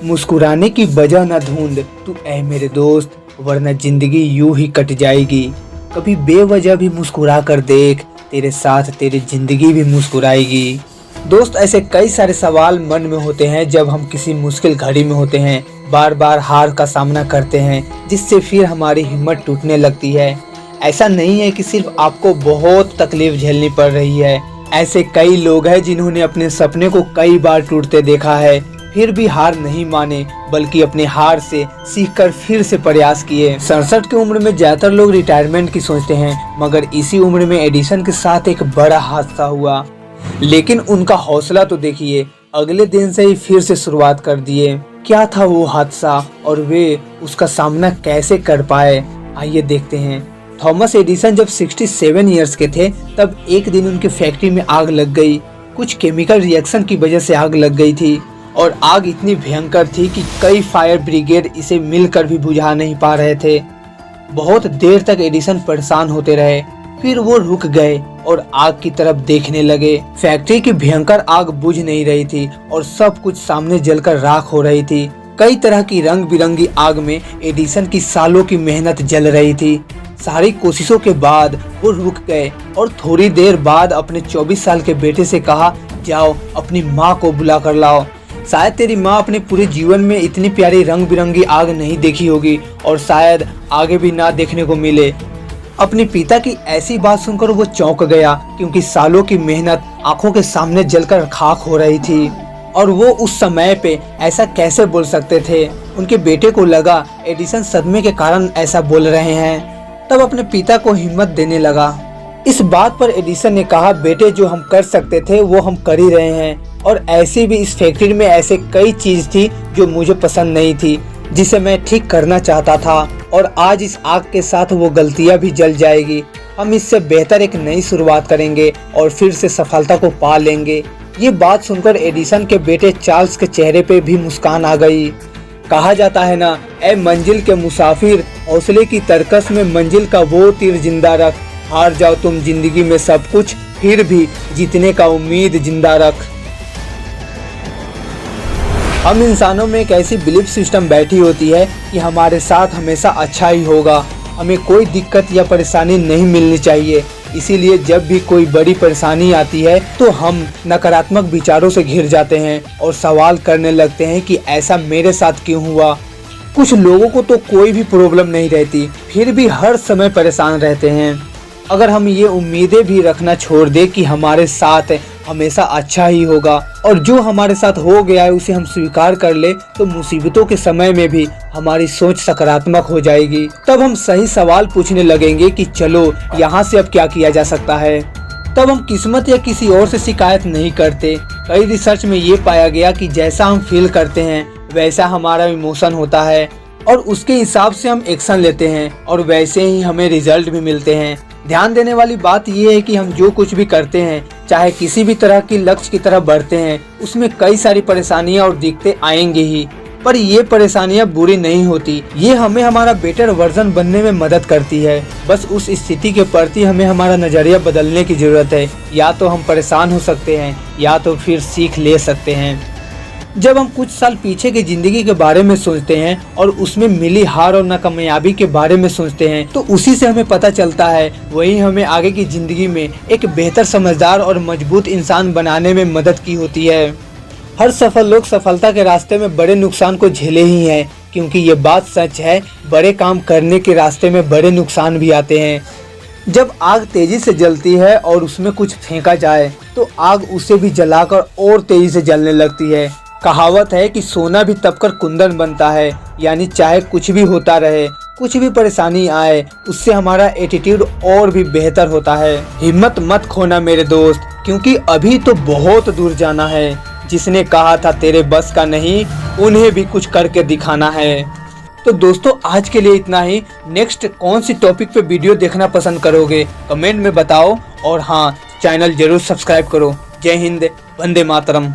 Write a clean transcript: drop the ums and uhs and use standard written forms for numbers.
मुस्कुराने की वजह न ढूंढ तू ऐ मेरे दोस्त, वरना जिंदगी यूं ही कट जाएगी। कभी बेवजह भी मुस्कुरा कर देख, तेरे साथ तेरी जिंदगी भी मुस्कुराएगी। दोस्त, ऐसे कई सारे सवाल मन में होते हैं जब हम किसी मुश्किल घड़ी में होते हैं, बार बार हार का सामना करते हैं, जिससे फिर हमारी हिम्मत टूटने लगती है। ऐसा नहीं है कि सिर्फ आपको बहुत तकलीफ झेलनी पड़ रही है, ऐसे कई लोग हैं जिन्होंने अपने सपने को कई बार टूटते देखा है, फिर भी हार नहीं माने, बल्कि अपने हार से सीखकर फिर से प्रयास किए। 67 की उम्र में ज्यादातर लोग रिटायरमेंट की सोचते हैं, मगर इसी उम्र में एडिसन के साथ एक बड़ा हादसा हुआ। लेकिन उनका हौसला तो देखिए, अगले दिन से ही फिर से शुरुआत कर दिए। क्या था वो हादसा और वे उसका सामना कैसे कर पाए, आइए देखते हैं। थॉमस एडिसन जब 67 इयर्स के थे, तब एक दिन उनकी फैक्ट्री में आग लग गई। कुछ केमिकल रिएक्शन की वजह से आग लग गई थी और आग इतनी भयंकर थी कि कई फायर ब्रिगेड इसे मिलकर भी बुझा नहीं पा रहे थे। बहुत देर तक एडिसन परेशान होते रहे, फिर वो रुक गए और आग की तरफ देखने लगे। फैक्ट्री की भयंकर आग बुझ नहीं रही थी और सब कुछ सामने जलकर राख हो रही थी। कई तरह की रंग बिरंगी आग में एडिसन की सालों की मेहनत जल रही थी। सारी कोशिशों के बाद वो रुक गए और थोड़ी देर बाद अपने 24 साल के बेटे से कहा, जाओ अपनी माँ को बुला कर लाओ। शायद तेरी माँ अपने पूरे जीवन में इतनी प्यारी रंग बिरंगी आग नहीं देखी होगी और शायद आगे भी ना देखने को मिले। अपने पिता की ऐसी बात सुनकर वो चौंक गया, क्योंकि सालों की मेहनत आंखों के सामने जलकर खाक हो रही थी और वो उस समय पे ऐसा कैसे बोल सकते थे। उनके बेटे को लगा एडिसन सदमे के कारण ऐसा बोल रहे हैं। तब अपने पिता को हिम्मत देने लगा। इस बात पर एडिसन ने कहा, बेटे जो हम कर सकते थे वो हम कर ही रहे हैं, और ऐसे भी इस फैक्ट्री में ऐसे कई चीज थी जो मुझे पसंद नहीं थी, जिसे मैं ठीक करना चाहता था, और आज इस आग के साथ वो गलतियां भी जल जाएगी। हम इससे बेहतर एक नई शुरुआत करेंगे और फिर से सफलता को पा लेंगे। ये बात सुनकर एडिसन के बेटे चार्ल्स के चेहरे पे भी मुस्कान आ गई। कहा जाता है ना, ऐ मंजिल के मुसाफिर, हौसले की तरकस में मंजिल का वो तीर जिंदा रख। हार जाओ तुम जिंदगी में सब कुछ, फिर भी जीतने का उम्मीद जिंदा रख। हम इंसानों में एक ऐसी बिलीफ सिस्टम बैठी होती है कि हमारे साथ हमेशा अच्छा ही होगा, हमें कोई दिक्कत या परेशानी नहीं मिलनी चाहिए। इसीलिए जब भी कोई बड़ी परेशानी आती है तो हम नकारात्मक विचारों से घिर जाते हैं और सवाल करने लगते हैं कि ऐसा मेरे साथ क्यों हुआ। कुछ लोगों को तो कोई भी प्रॉब्लम नहीं रहती, फिर भी हर समय परेशान रहते हैं। अगर हम ये उम्मीदें भी रखना छोड़ दें कि हमारे साथ हमेशा अच्छा ही होगा और जो हमारे साथ हो गया है उसे हम स्वीकार कर ले, तो मुसीबतों के समय में भी हमारी सोच सकारात्मक हो जाएगी। तब हम सही सवाल पूछने लगेंगे कि चलो यहाँ से अब क्या किया जा सकता है। तब हम किस्मत या किसी और से शिकायत नहीं करते। कई रिसर्च में ये पाया गया कि जैसा हम फील करते हैं वैसा हमारा इमोशन होता है, और उसके हिसाब से हम एक्शन लेते हैं और वैसे ही हमें रिजल्ट भी मिलते हैं। ध्यान देने वाली बात यह है कि हम जो कुछ भी करते हैं, चाहे किसी भी तरह की लक्ष्य की तरफ बढ़ते हैं, उसमें कई सारी परेशानियां और दिक्कतें आएंगी ही, पर ये परेशानियां बुरी नहीं होती। ये हमें हमारा बेटर वर्जन बनने में मदद करती है। बस उस स्थिति के प्रति हमें हमारा नजरिया बदलने की जरूरत है। या तो हम परेशान हो सकते हैं या तो फिर सीख ले सकते हैं। जब हम कुछ साल पीछे की जिंदगी के बारे में सोचते हैं और उसमें मिली हार और नाकामयाबी के बारे में सोचते हैं, तो उसी से हमें पता चलता है वही हमें आगे की जिंदगी में एक बेहतर, समझदार और मजबूत इंसान बनाने में मदद की होती है। हर सफल लोग सफलता के रास्ते में बड़े नुकसान को झेले ही हैं, क्योंकि ये बात सच है, बड़े काम करने के रास्ते में बड़े नुकसान भी आते हैं। जब आग तेजी से जलती है और उसमें कुछ फेंका जाए तो आग उसे भी जलाकर और तेजी से जलने लगती है। कहावत है कि सोना भी तपकर कुंदन बनता है, यानी चाहे कुछ भी होता रहे, कुछ भी परेशानी आए, उससे हमारा एटीट्यूड और भी बेहतर होता है। हिम्मत मत खोना मेरे दोस्त, क्योंकि अभी तो बहुत दूर जाना है। जिसने कहा था तेरे बस का नहीं, उन्हें भी कुछ करके दिखाना है। तो दोस्तों, आज के लिए इतना ही। नेक्स्ट कौन सी टॉपिक पे वीडियो देखना पसंद करोगे, कमेंट में बताओ, और हाँ, चैनल जरूर सब्सक्राइब करो। जय हिंद, वंदे मातरम।